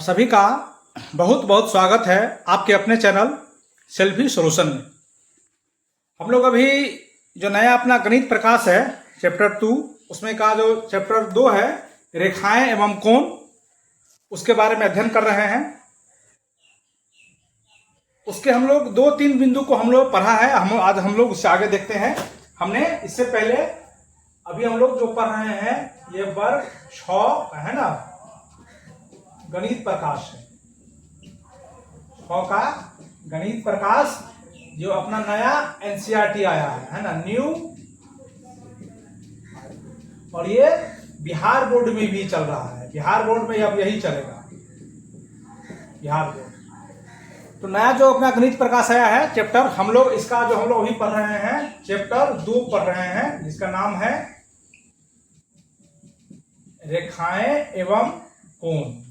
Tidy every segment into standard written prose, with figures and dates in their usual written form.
सभी का बहुत बहुत स्वागत है आपके अपने चैनल सेल्फी सॉल्यूशन में। हम लोग अभी जो नया अपना गणित प्रकाश है चैप्टर 2, उसमें का जो चैप्टर 2 है रेखाएं एवं कोण, उसके बारे में अध्ययन कर रहे हैं। उसके हम लोग 2-3 बिंदु को हम लोग पढ़ा है। आज हम लोग उससे आगे देखते हैं। हमने इससे पहले अभी हम लोग जो पढ़ रहे हैं ये वर्ग 6 है ना, गणित प्रकाश है 6 का गणित प्रकाश, जो अपना नया एनसीईआरटी आया है ना, न्यू, और ये बिहार बोर्ड में भी चल रहा है। बिहार बोर्ड में अब यही चलेगा, बिहार बोर्ड। तो नया जो अपना गणित प्रकाश आया है चैप्टर, हम लोग इसका जो हम लोग अभी पढ़ रहे हैं चैप्टर 2 पढ़ रहे हैं, जिसका नाम है रेखाएं एवं कोण।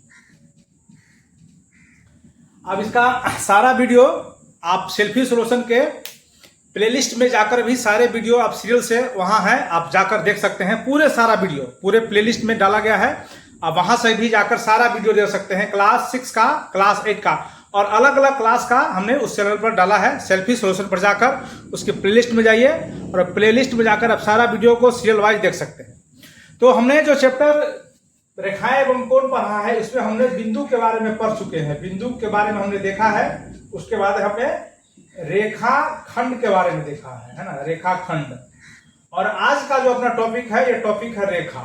अब इसका सारा वीडियो आप सेल्फी सॉल्यूशन के प्लेलिस्ट में जाकर भी सारे वीडियो आप सीरियल से वहां है, आप जाकर देख सकते हैं। पूरे सारा वीडियो पूरे प्लेलिस्ट में डाला गया है, आप वहां से भी जाकर सारा वीडियो देख सकते हैं। क्लास 6 का, क्लास 8 का और अलग अलग क्लास का हमने उस चैनल पर डाला है। सेल्फी सॉल्यूशन पर जाकर उसके प्लेलिस्ट में जाइए और प्लेलिस्ट में जाकर आप सारा वीडियो को सीरियल वाइज देख सकते हैं। तो हमने जो चैप्टर रेखाएं एवं कोण पढ़ा है, इसमें हमने बिंदु के बारे में पढ़ चुके हैं। बिंदु के बारे में हमने देखा है। उसके बाद हमने रेखा खंड के बारे में देखा है ना, रेखा खंड। और आज का जो अपना टॉपिक है, ये टॉपिक है रेखा।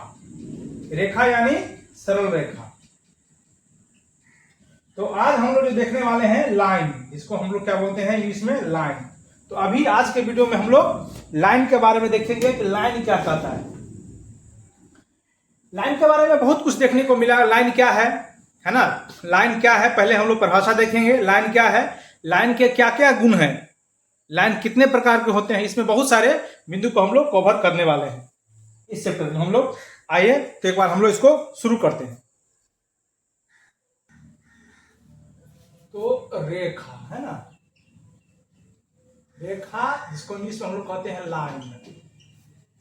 रेखा यानी सरल रेखा। तो आज हम लोग जो देखने वाले हैं लाइन, इसको हम लोग क्या बोलते हैं इंग्लिश में, लाइन। तो अभी आज के वीडियो में हम लोग लाइन के बारे में देखेंगे कि लाइन क्या कहता है। लाइन के बारे में बहुत कुछ देखने को मिला। लाइन क्या है ना, लाइन क्या है, पहले हम लोग परिभाषा देखेंगे। लाइन क्या है, लाइन के क्या क्या गुण हैं, लाइन कितने प्रकार के होते हैं, इसमें बहुत सारे बिंदु को हम लोग कवर करने वाले हैं इस चैप्टर में। हम लोग आइए तो एक बार हम लोग इसको शुरू करते हैं। तो रेखा है ना, रेखा जिसको इंग्लिश में हम लोग कहते हैं लाइन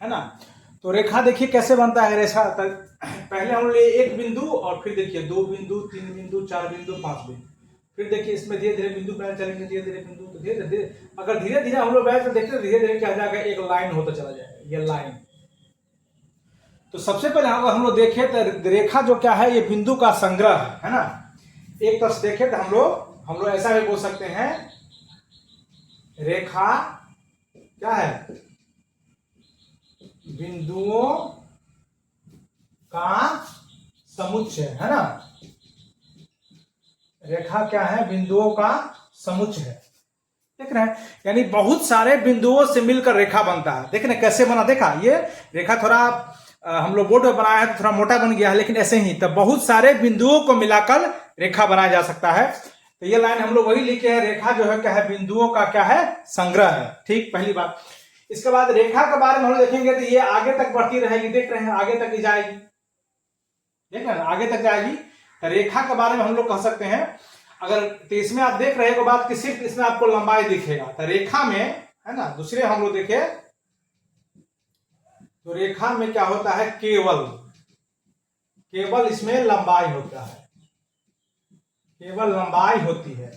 है ना। तो रेखा देखिए कैसे बनता है रेखा। पहले हम लोग एक बिंदु और फिर देखिए 2 बिंदु, 3 बिंदु, 4 बिंदु, 5 बिंदु। फिर देखिए इसमें धीरे धीरे बिंदु पहले चलेंगे, धीरे धीरे बिंदु, तो धीरे धीरे अगर धीरे धीरे हम लोग बैठ कर देखते धीरे धीरे क्या जाएगा, एक लाइन होता चला जाएगा, ये लाइन। तो सबसे पहले अगर हम लोग देखें तो रेखा जो क्या है, ये बिंदु का संग्रह है ना। एक तरह से देखें तो हम लोग ऐसा भी बोल सकते हैं, रेखा क्या है, बिंदुओं का समुच्चय है ना। रेखा क्या है, बिंदुओं का समुच्चय है। देख रहे हैं, यानी बहुत सारे बिंदुओं से मिलकर रेखा बनता है। देख रहे हैं कैसे बना, देखा ये रेखा थोड़ा हम लोग बोर्ड में बनाया है तो थोड़ा मोटा बन गया है, लेकिन ऐसे ही तब बहुत सारे बिंदुओं को मिलाकर रेखा बनाया जा सकता है। तो ये लाइन हम लोग वही लिखे हैं, रेखा जो है क्या है, बिंदुओं का क्या है, संग्रह है। ठीक, पहली बात। इसके बाद रेखा के बारे में हम देखेंगे तो ये आगे तक बढ़ती रहेगी। देख रहे हैं आगे तक ही जाएगी, देख रहे हैं आगे तक जाएगी। रेखा के बारे में हम लोग कह सकते हैं, अगर तो इसमें आप देख रहे हो बात कि सिर्फ इसमें आपको लंबाई दिखेगा, तो रेखा में है ना, दूसरे हम लोग देखे तो रेखा में क्या होता है, केवल इसमें लंबाई होता है, केवल लंबाई होती है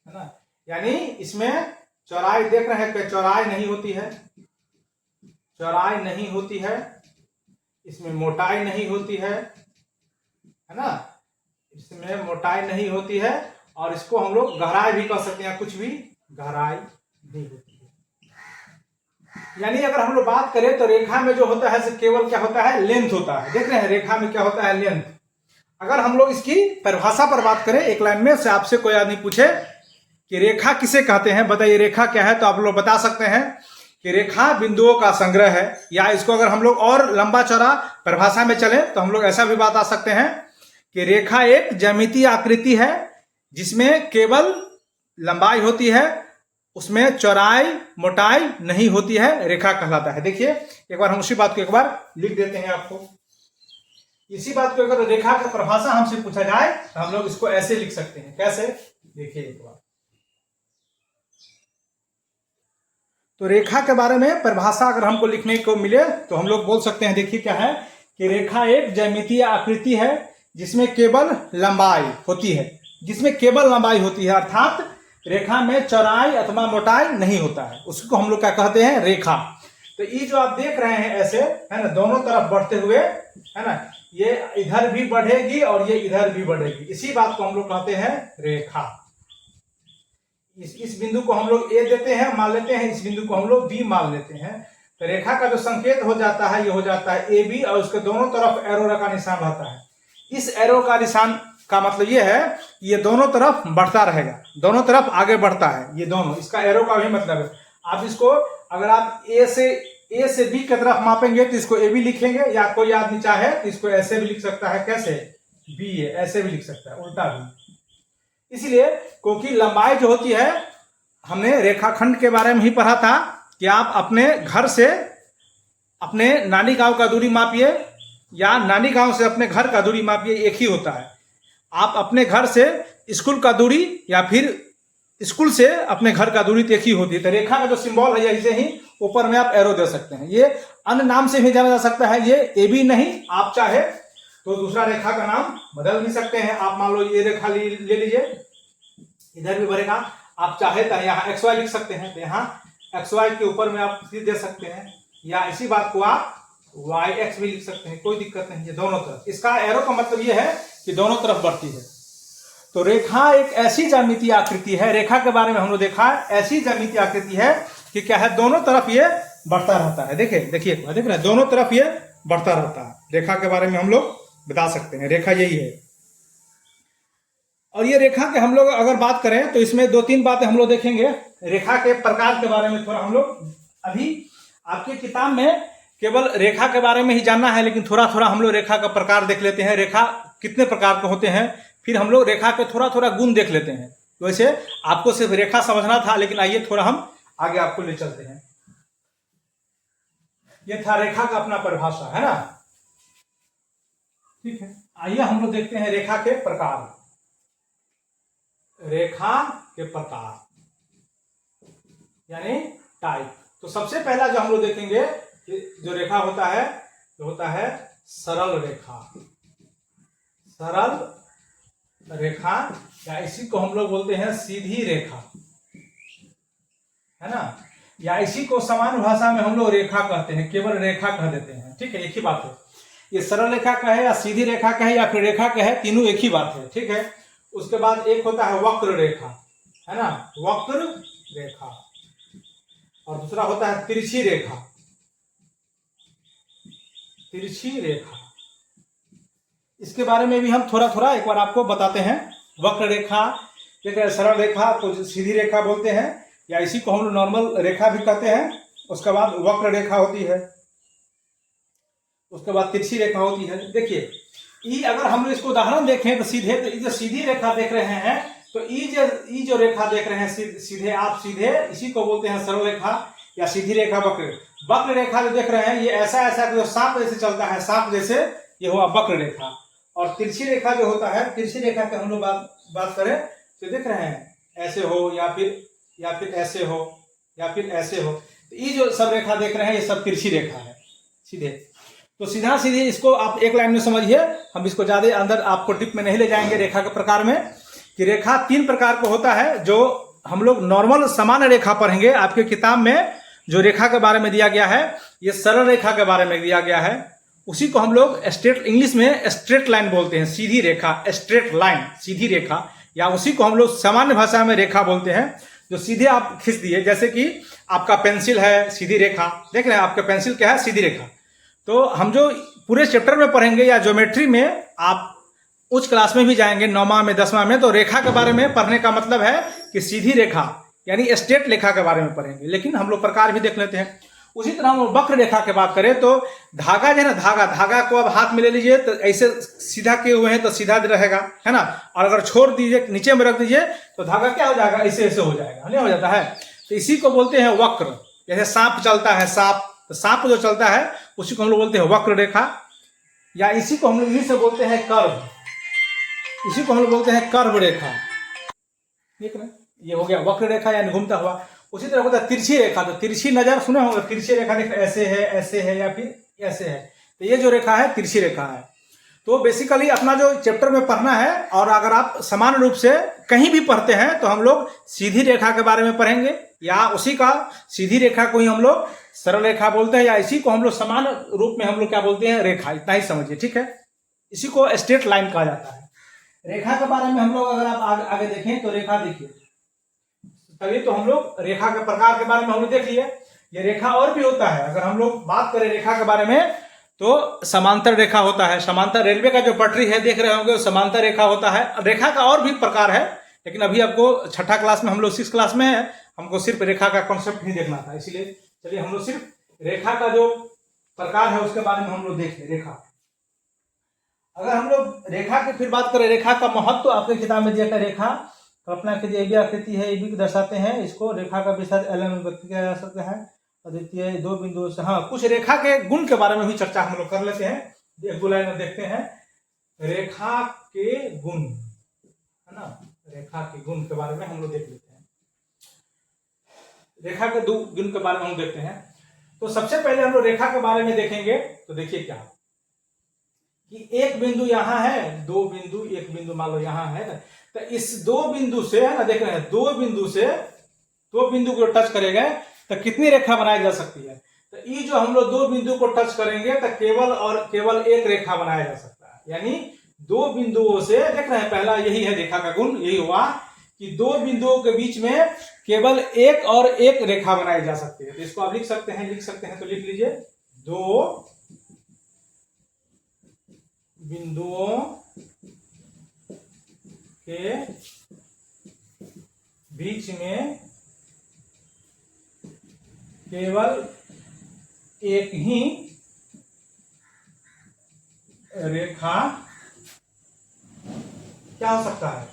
ना। यानी इसमें चौड़ाई देख रहे हैं कि चौड़ाई नहीं होती है, चौड़ाई नहीं होती है, इसमें मोटाई नहीं होती है ना, इसमें मोटाई नहीं होती है। और इसको हम लोग गहराई भी कह सकते हैं, कुछ भी गहराई नहीं होती है। यानी अगर हम लोग बात करें तो रेखा में जो होता है केवल क्या होता है, लेंथ होता है। देख रहे हैं रेखा में क्या होता है, लेंथ। अगर हम लोग इसकी परिभाषा पर बात करें एक लाइन में से, आपसे कोई आदमी पूछे कि रेखा किसे कहते हैं, बताइए रेखा क्या है, तो आप लोग बता सकते हैं कि रेखा बिंदुओं का संग्रह है। या इसको अगर हम लोग और लंबा चौड़ा परिभाषा में चले तो हम लोग ऐसा भी बता सकते हैं कि रेखा एक ज्यामितीय आकृति है जिसमें केवल लंबाई होती है, उसमें चौड़ाई मोटाई नहीं होती है, रेखा कहलाता है। देखिए एक बार हम उसी बात को एक बार लिख देते हैं आपको। इसी बात को अगर रेखा का परिभाषा हमसे पूछा जाए तो हम लोग इसको ऐसे लिख सकते हैं। कैसे, देखिए एक बार। तो रेखा के बारे में परिभाषा अगर हमको लिखने को मिले तो हम लोग बोल सकते हैं, देखिए क्या है कि रेखा एक ज्यामितीय आकृति है जिसमें केवल लंबाई होती है, जिसमें केवल लंबाई होती है, अर्थात रेखा में चौड़ाई अथवा मोटाई नहीं होता है, उसको हम लोग क्या कहते हैं, रेखा। तो ये जो आप देख रहे हैं ऐसे, है ना, दोनों तरफ बढ़ते हुए, है ना, ये इधर भी बढ़ेगी और ये इधर भी बढ़ेगी, इसी बात को हम लोग कहते हैं रेखा। इस बिंदु को हम लोग ए देते हैं, मान लेते हैं, इस बिंदु को हम लोग बी मान लेते हैं। तो रेखा का जो संकेत हो जाता है, ये हो जाता है ए बी, और उसके दोनों तरफ एरो का निशान रहता है। इस एरो का निशान का मतलब ये है कि ये दोनों तरफ बढ़ता रहेगा, दोनों तरफ आगे बढ़ता है, ये दोनों, इसका एरो का भी मतलब है। आप इसको अगर आप ए से बी की तरफ मापेंगे तो इसको ए बी लिखेंगे, या कोई आदमी चाहे तो इसको ऐसे भी लिख सकता है, कैसे, बी ए, ऐसे भी लिख सकता है, उल्टा भी। इसलिए क्योंकि लंबाई जो होती है, हमने रेखाखंड के बारे में ही पढ़ा था कि आप अपने घर से अपने नानी गांव का दूरी मापिए या नानी गांव से अपने घर का दूरी मापिए, एक ही होता है। आप अपने घर से स्कूल का दूरी या फिर स्कूल से अपने घर का दूरी तो एक ही होती है। तो रेखा का जो सिंबल है, ऐसे ही ऊपर में आप एरो दे सकते हैं। ये अन्य नाम से भी जाना जा सकता है, ये ए बी नहीं, आप चाहे तो दूसरा रेखा का नाम बदल भी सकते हैं। आप मान लो ये रेखा ले लीजिए, इधर भी बढ़ेगा, आप चाहे तो यहाँ एक्स वाई लिख सकते हैं, तो यहाँ एक्स वाई के ऊपर में आप दे सकते हैं, या इसी बात को आप वाई एक्स भी लिख सकते हैं, कोई दिक्कत नहीं है, दोनों तरफ। इसका एरो का मतलब ये है कि दोनों तरफ बढ़ती है। तो रेखा एक ऐसी ज्यामितीय आकृति है, रेखा के बारे में हम लोग देखा है, ऐसी ज्यामितीय आकृति है कि क्या है, दोनों तरफ ये बढ़ता रहता है। देखिए देख रहे हैं, दोनों तरफ ये बढ़ता रहता है। रेखा के बारे में हम लोग बता सकते हैं, रेखा यही है। और ये रेखा के हम लोग अगर बात करें तो इसमें 2-3 बातें हम लोग देखेंगे। रेखा के प्रकार के बारे में थोड़ा हम लोग, अभी आपकी किताब में केवल रेखा के बारे में ही जानना है, लेकिन थोड़ा थोड़ा हम लोग रेखा का प्रकार देख लेते हैं, रेखा कितने प्रकार के होते हैं, फिर हम लोग रेखा के थोड़ा थोड़ा गुण देख लेते हैं। वैसे आपको सिर्फ रेखा समझना था, लेकिन आइए थोड़ा हम आगे आपको ले चलते हैं। ये था रेखा का अपना परिभाषा, है ना, ठीक है। आइए हम लोग देखते हैं रेखा के प्रकार। रेखा के प्रकार यानी टाइप। तो सबसे पहला जो हम लोग देखेंगे, जो रेखा होता है, जो होता है सरल रेखा। सरल रेखा, या इसी को हम लोग बोलते हैं सीधी रेखा, है ना, या इसी को सामान्य भाषा में हम लोग रेखा कहते हैं, केवल रेखा कह देते हैं, ठीक है, एक ही बात है। ये सरल रेखा का है या सीधी रेखा का है या फिर रेखा का है, तीनों एक ही बात है, ठीक है। उसके बाद एक होता है वक्र रेखा, है ना, वक्र रेखा, और दूसरा होता है तिरछी रेखा। तिरछी रेखा, इसके बारे में भी हम थोड़ा थोड़ा एक बार आपको बताते हैं। वक्र रेखा, सरल रेखा तो सीधी रेखा बोलते हैं, या इसी को हम लोग नॉर्मल रेखा भी कहते हैं। उसके बाद वक्र रेखा होती है, उसके बाद तिरछी रेखा होती है। देखिए, ई अगर हम लोग इसको उदाहरण देखें तो सीधे, तो ये जो सीधी रेखा देख रहे हैं, तो ई जो रेखा देख रहे हैं सीधे, आप सीधे, इसी को बोलते हैं सरल रेखा या सीधी रेखा। वक्र रेखा जो देख रहे हैं, ये ऐसा जो सांप जैसे चलता है, सांप जैसे, ये हुआ वक्र रेखा। और तिरछी रेखा जो होता है, तिरछी रेखा की हम लोग बात करें तो देख रहे हैं, ऐसे हो या फिर ऐसे हो या फिर ऐसे हो। तो ये जो सब रेखा देख रहे हैं, ये सब तिरछी रेखा है, सीधे। तो सीधा सीधे इसको आप एक लाइन में समझिए, हम इसको ज्यादा अंदर आपको टिप में नहीं ले जाएंगे। रेखा के प्रकार में कि रेखा 3 प्रकार का होता है, जो हम लोग नॉर्मल सामान्य रेखा पढ़ेंगे। आपके किताब में जो रेखा के बारे में दिया गया है, ये सरल रेखा के बारे में दिया गया है। उसी को हम लोग स्ट्रेट, इंग्लिश में स्ट्रेट लाइन बोलते हैं, सीधी रेखा, स्ट्रेट लाइन, सीधी रेखा, या उसी को हम लोग सामान्य भाषा में रेखा बोलते हैं, जो सीधे आप खींच दिए। जैसे कि आपका पेंसिल है, सीधी रेखा, देख रहे हैं आपका पेंसिल क्या है, सीधी रेखा। तो हम जो पूरे चैप्टर में पढ़ेंगे या ज्योमेट्री में, आप उच्च क्लास में भी जाएंगे, 9वां में 10वां में, तो रेखा के बारे में पढ़ने का मतलब है कि सीधी रेखा यानी स्ट्रेट रेखा के बारे में पढ़ेंगे। लेकिन हम लोग प्रकार भी देख लेते हैं। उसी तरह हम वक्र रेखा की बात करें तो धागा जो है ना, धागा को अब हाथ में ले लीजिए तो ऐसे सीधा किए हुए हैं तो सीधा रहेगा, है ना, और अगर छोड़ दीजिए, नीचे में रख दीजिए, तो धागा क्या हो जाएगा, ऐसे ऐसे हो जाएगा, नहीं हो जाता है। तो इसी को बोलते हैं वक्र। जैसे सांप चलता है, तो सांप जो चलता है उसी को हम लोग बोलते हैं वक्र रेखा, या इसी को हम लोग इंग्लिश से बोलते हैं कर्व, इसी को हम लोग बोलते हैं कर्व रेखा। ठीक है, ये हो गया वक्र रेखा यानी घूमता हुआ। उसी तरह होता है तिरछी रेखा। तो तिरछी नजर सुने होंगे, तिरछी रेखा ऐसे है या फिर ऐसे है, तो ये जो रेखा है तिरछी रेखा है। तो बेसिकली अपना जो चैप्टर में पढ़ना है, और अगर आप समान रूप से कहीं भी पढ़ते हैं तो हम लोग सीधी रेखा के बारे में पढ़ेंगे, या उसी का सीधी रेखा को ही हम लोग सरल रेखा बोलते हैं, या इसी को हम लोग समान रूप में हम लोग क्या बोलते हैं, रेखा। इतना ही समझिए, ठीक है। इसी को स्ट्रेट लाइन कहा जाता है। रेखा के बारे में हम लोग अगर आप आगे देखें तो रेखा देखिए, चलिए तो हम लोग रेखा के प्रकार के बारे में हम लोग देख लिए। ये रेखा और भी होता है। अगर हम लोग बात करें रेखा के बारे में तो समांतर रेखा होता है। समांतर रेलवे का जो पटरी है देख रहे होंगे, समांतर रेखा होता है। रेखा का और भी प्रकार है, लेकिन अभी आपको छठा क्लास में, हम लोग 6 क्लास में है, हमको सिर्फ रेखा का कॉन्सेप्ट ही देखना था, इसीलिए चलिए हम लोग सिर्फ रेखा का जो प्रकार है उसके बारे में हम लोग देख लें। रेखा, अगर हम लोग रेखा की फिर बात करें, रेखा का महत्व तो आपके किताब में दिया है। रेखा कल्पना कीजिए, ए बी आकृति है, ए बी को दर्शाते हैं। इसको रेखा का विस्तार एल में व्यक्त किया जा सकता है। द्वितीय 2 बिंदुओं से, हाँ, कुछ रेखा के गुण के बारे में भी चर्चा हम लोग कर लेते हैं। 1-2 लाइन में देखते हैं रेखा के गुण, है ना। रेखा के गुण के बारे में हम लोग देख लेते हैं। रेखा के 2 गुण के बारे में हम देखते हैं। तो सबसे पहले हम लोग रेखा के बारे में देखेंगे। तो देखिए क्या कि एक बिंदु यहाँ है, 2 बिंदु, 1 बिंदु मान लो यहाँ है ना, तो इस 2 बिंदु से, है ना, देख रहे हैं, 2 बिंदु से 2 बिंदु को टच करेंगे तो कितनी रेखा बनाई जा सकती है। तो ये जो हम लोग 2 बिंदु को टच करेंगे तो केवल और केवल एक रेखा बनाया जा सकता है। यानी 2 बिंदुओं से, देख रहे हैं, पहला यही है रेखा का गुण, यही हुआ कि 2 बिंदुओं के बीच में केवल एक और एक रेखा बनाई जा सकती है। तो इसको आप लिख सकते हैं, तो लिख लीजिए 2 बिंदुओं के बीच में केवल एक ही रेखा क्या हो सकता है,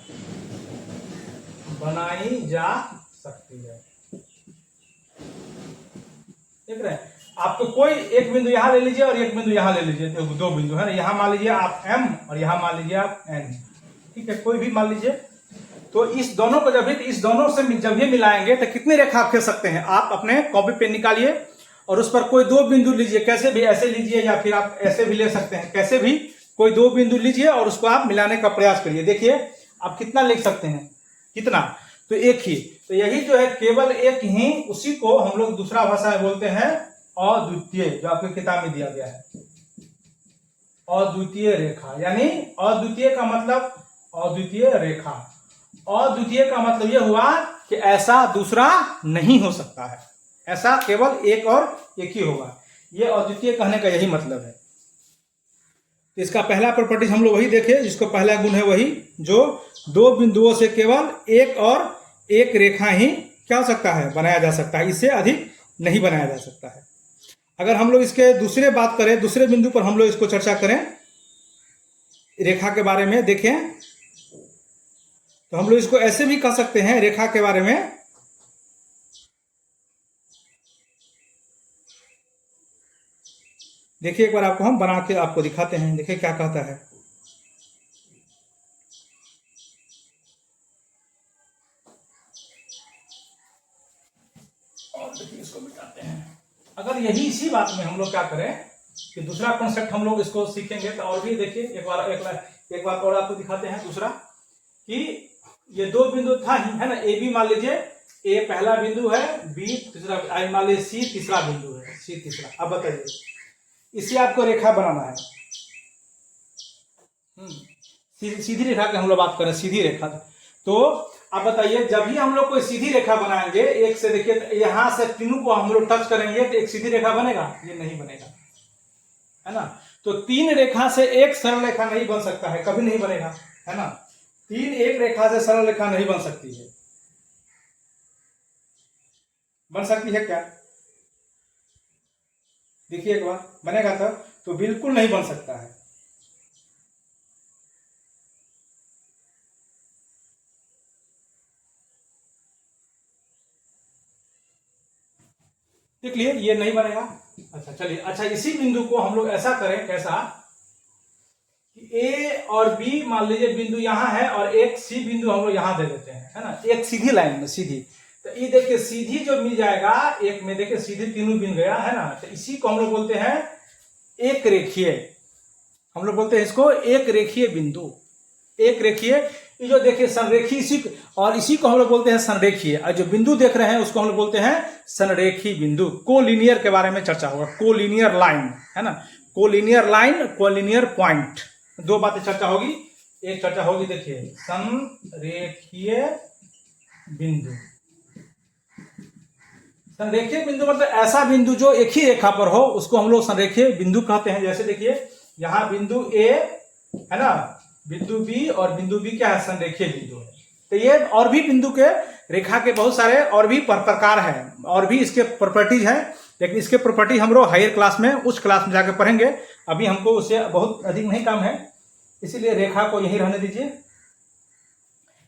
बनाई जा सकती है। देख रहे हैं, आपको कोई एक बिंदु यहां ले लीजिए और एक बिंदु यहां ले लीजिए, 2 बिंदु है ना। यहां मान लीजिए आप M और यहां मान लीजिए आप N, ठीक है, कोई भी मान लीजिए। तो इस दोनों को इस दोनों से जब भी मिलाएंगे तो कितनी रेखा आप खींच सकते हैं। आप अपने कॉपी पेन निकालिए और उस पर कोई 2 बिंदु लीजिए, कैसे भी, ऐसे लीजिए या फिर आप ऐसे भी ले सकते हैं, कैसे भी कोई 2 बिंदु लीजिए और उसको आप मिलाने का प्रयास करिए। देखिए आप कितना लिख सकते हैं, कितना, तो एक ही। तो यही जो है केवल एक ही, उसी को हम लोग दूसरा भाषा में बोलते हैं अद्वितीय, जो आपकी किताब में दिया गया है, अद्वितीय रेखा। यानी अद्वितीय का मतलब अद्वितीय रेखा। अद्वितीय का मतलब यह हुआ कि ऐसा दूसरा नहीं हो सकता है, ऐसा केवल एक और एक ही होगा। यह अद्वितीय कहने का यही मतलब है। तो इसका पहला प्रॉपर्टीज हम लोग वही देखे, जिसको पहला गुण है वही, जो 2 बिंदुओं से केवल एक और एक रेखा ही क्या हो सकता है, बनाया जा सकता है, इससे अधिक नहीं बनाया जा सकता है। अगर हम लोग इसके दूसरे बात करें, दूसरे बिंदु पर हम लोग इसको चर्चा करें रेखा के बारे में, देखें तो हम लोग इसको ऐसे भी कह सकते हैं रेखा के बारे में, देखिए एक बार आपको हम बना के आपको दिखाते हैं। देखिए क्या कहता है, और देखिए इसको मिटाते हैं। अगर यही इसी बात में हम लोग क्या करें कि दूसरा कॉन्सेप्ट हम लोग इसको सीखेंगे तो और भी देखिए एक बार और आपको दिखाते हैं दूसरा, कि ये 2 बिंदु था ही, है ना। ए बी मान लीजिए, ए पहला बिंदु है, बी तीसरा, आई मान लीजिए सी तीसरा बिंदु है, सी तीसरा। अब बताइए इसे आपको रेखा बनाना है, सीधी रेखा की हम लोग बात करें, सीधी रेखा। तो अब बताइए जब भी हम लोग कोई सीधी रेखा बनाएंगे, एक से देखिए यहां से तीनों को हम लोग टच करेंगे तो एक सीधी रेखा बनेगा, ये नहीं बनेगा, है ना। तो 3 रेखा से एक सरल रेखा नहीं बन सकता है, कभी नहीं बनेगा, है ना। 3 एक रेखा से सरल रेखा नहीं बन सकती है। बन सकती है क्या, देखिए एक बार, बनेगा तो बिल्कुल नहीं बन सकता है। देख लिए ये नहीं बनेगा। अच्छा चलिए, अच्छा इसी बिंदु को हम लोग ऐसा करें, कैसा कि ए और बी मान लीजिए बिंदु यहां है और एक सी बिंदु हम लोग यहां दे देते हैं, है ना, एक सीधी लाइन में, सीधी। तो ये देखिए सीधी जो मिल जाएगा एक में, देखिए सीधी तीनों बिन गया, है ना। तो इसी को हम लोग बोलते हैं एक रेखीय, हम लोग बोलते हैं इसको एक रेखीय बिंदु। एक रेखीय, ये जो देखिए संरेखी, इसी को हम लोग बोलते हैं संरेखीय। और जो बिंदु देख रहे हैं उसको हम लोग बोलते हैं संरेखी बिंदु। कोलिनियर के बारे में चर्चा होगा, कोलिनियर लाइन है ना, कोलिनियर लाइन, कोलिनियर पॉइंट, दो बातें चर्चा होगी। एक चर्चा होगी देखिए संरेखीय बिंदु। संरेखीय बिंदु मतलब ऐसा बिंदु जो एक ही रेखा पर हो, उसको हम लोग संरेखीय बिंदु कहते हैं। जैसे देखिए यहाँ बिंदु ए है ना, बिंदु बी, और बिंदु बी क्या है, संरेखीय बिंदु है। तो ये और भी बिंदु के रेखा के बहुत सारे और भी प्रकार हैं, और भी इसके प्रॉपर्टीज हैं, लेकिन इसके प्रॉपर्टी हम लोग हायर क्लास में, उस क्लास में जाकर पढ़ेंगे। अभी हमको उससे बहुत अधिक नहीं काम है, इसीलिए रेखा को यही रहने दीजिए।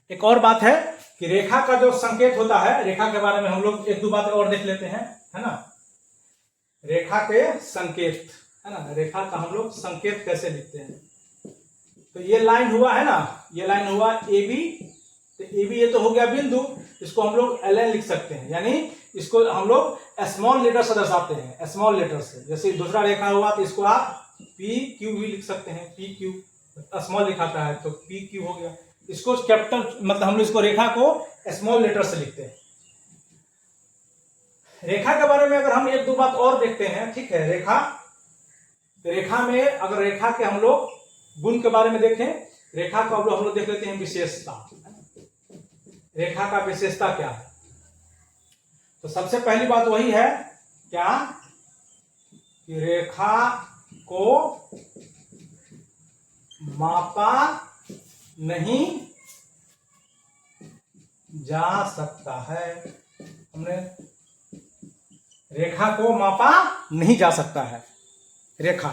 एक और बात है कि रेखा का जो संकेत होता है, रेखा के बारे में हम लोग एक दो बातें और देख लेते हैं, है ना। रेखा के संकेत, है ना, रेखा का हम लोग संकेत कैसे लिखते हैं। तो ये लाइन हुआ है ना, ये लाइन हुआ ए बी, तो ए बी ये तो हो गया बिंदु, इसको हम लोग एल एन लिख सकते हैं, यानी इसको हम लोग स्मॉल लेटर से दर्शाते हैं, स्मॉल लेटर से। जैसे दूसरा रेखा हुआ तो इसको आप पी क्यू भी लिख सकते हैं, पी क्यू स्मॉल लिखाता है तो पी क्यू हो गया। इसको कैपिटल मतलब हम लोग इसको रेखा को स्मॉल लेटर से लिखते हैं। रेखा के बारे में अगर हम एक दो बात और देखते हैं, ठीक है। रेखा में अगर रेखा के हम लोग गुण के बारे में देखें, रेखा को हम लोग देख लेते हैं विशेषता। रेखा का विशेषता क्या है, तो सबसे पहली बात वही है क्या कि रेखा को मापा नहीं जा सकता है। हमने रेखा को मापा नहीं जा सकता है, रेखा।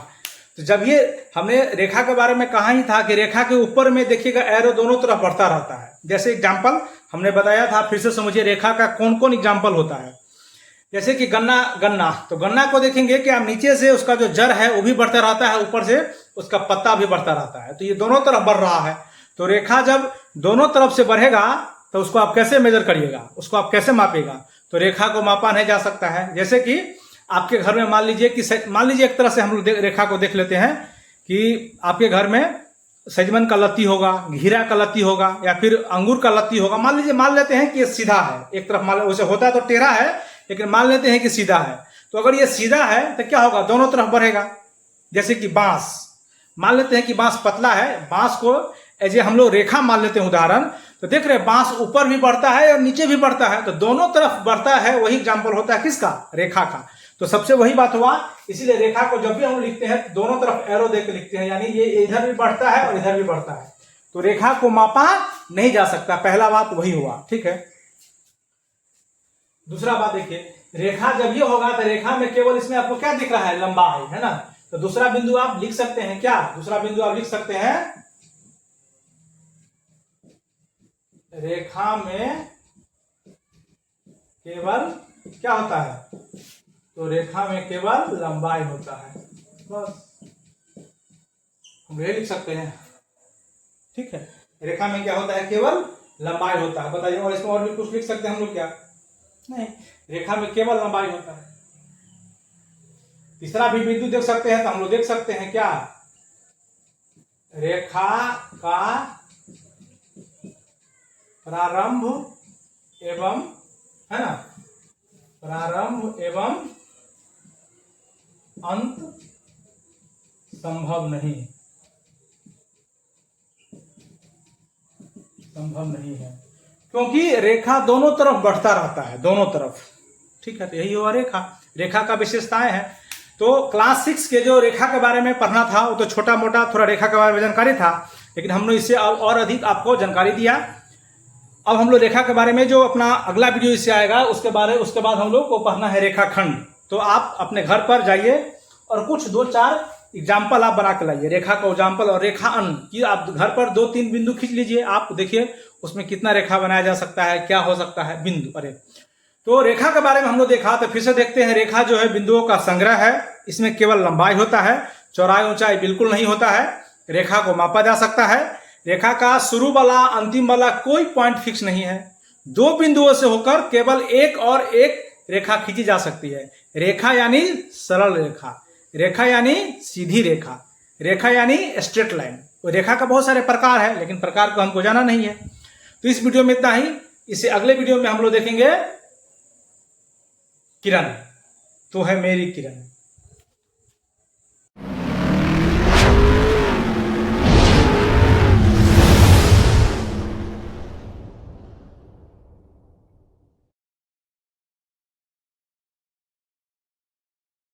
तो जब ये हमने रेखा के बारे में कहा ही था कि रेखा के ऊपर में देखिएगा एरो दोनों तरफ बढ़ता रहता है। जैसे एग्जाम्पल हमने बताया था, फिर से समझिए रेखा का कौन कौन एग्जाम्पल होता है। जैसे कि गन्ना, तो गन्ना को देखेंगे कि आप नीचे से उसका जो जड़ है वो भी बढ़ता रहता है, ऊपर से उसका पत्ता भी बढ़ता रहता है, तो ये दोनों तरफ बढ़ रहा है। तो रेखा जब दोनों तरफ से बढ़ेगा तो उसको आप कैसे मेजर करिएगा, उसको आप कैसे मापेगा। तो रेखा को मापा नहीं जा सकता है। जैसे कि आपके घर में मान लीजिए एक तरह से हम लोग रेखा को देख लेते हैं कि आपके घर में सजमन का लत्ती होगा, घीरा का लत्ती होगा, या फिर अंगूर का लत्ती होगा। मान लेते हैं कि ये सीधा है, एक तरफ वैसे होता है तो टेढ़ा है, लेकिन मान लेते हैं कि सीधा है। तो अगर ये सीधा है तो क्या होगा, दोनों तरफ बढ़ेगा। जैसे कि बांस, मान लेते हैं कि बांस पतला है, बांस को एज हम लोग रेखा मान लेते हैं उदाहरण, तो देख रहे हैं बांस ऊपर भी बढ़ता है और नीचे भी बढ़ता है, तो दोनों तरफ बढ़ता है। वही एग्जाम्पल होता है किसका, रेखा का। तो सबसे वही बात हुआ, इसीलिए रेखा को जब भी हम लिखते हैं दोनों तरफ एरो देकर लिखते हैं, यानी ये इधर भी बढ़ता है और इधर भी बढ़ता है। तो रेखा को मापा नहीं जा सकता, पहला बात वही हुआ, ठीक है। दूसरा बात देखिए, रेखा जब ये होगा तो रेखा में केवल इसमें आपको क्या दिख रहा है, लंबाई, है ना। तो दूसरा बिंदु आप लिख सकते हैं क्या, दूसरा बिंदु आप लिख सकते हैं रेखा में केवल क्या होता है, तो रेखा में केवल लंबाई होता है, बस हम ये लिख सकते हैं, ठीक है। रेखा में क्या होता है, केवल लंबाई होता है। बताइए, और इसमें और भी कुछ लिख सकते हैं हम लोग क्या, नहीं, रेखा में केवल लंबाई होता है। तीसरा भी बिंदु देख सकते हैं, तो हम लोग देख सकते हैं क्या, रेखा का प्रारंभ एवं, है ना, प्रारंभ एवं अंत संभव नहीं है, क्योंकि रेखा दोनों तरफ बढ़ता रहता है, दोनों तरफ, ठीक है। तो यही हुआ रेखा का विशेषताएं हैं। तो क्लास 6 के जो रेखा के बारे में पढ़ना था वो तो छोटा मोटा थोड़ा रेखा के बारे में जानकारी था, लेकिन हमने इससे और अधिक आपको जानकारी दिया। अब हम लोग रेखा के बारे में जो अपना अगला वीडियो इससे आएगा उसके बाद हम लोग को पढ़ना है रेखाखंड। तो आप अपने घर पर जाइए और कुछ 2-4 एग्जाम्पल आप बना के लाइए, रेखा का एग्जाम्पल और रेखा अन की आप घर पर 2-3 बिंदु खींच लीजिए, आप देखिए उसमें कितना रेखा बनाया जा सकता है, क्या हो सकता है बिंदु। अरे तो रेखा के बारे में हम लोग देखा, तो फिर से देखते हैं। रेखा जो है बिंदुओं का संग्रह है, इसमें केवल लंबाई होता है, चौड़ाई ऊंचाई बिल्कुल नहीं होता है। रेखा को मापा जा सकता है। रेखा का शुरू वाला अंतिम वाला कोई पॉइंट फिक्स नहीं है। 2 बिंदुओं से होकर केवल एक और एक रेखा खींची जा सकती है। रेखा यानी सरल रेखा, रेखा यानी सीधी रेखा, रेखा यानी स्ट्रेट लाइन। तो रेखा का बहुत सारे प्रकार है, लेकिन प्रकार को हमको जाना नहीं है। तो इस वीडियो में इतना ही। इससे अगले वीडियो में हम लोग देखेंगे किरण, तो है मेरी किरण।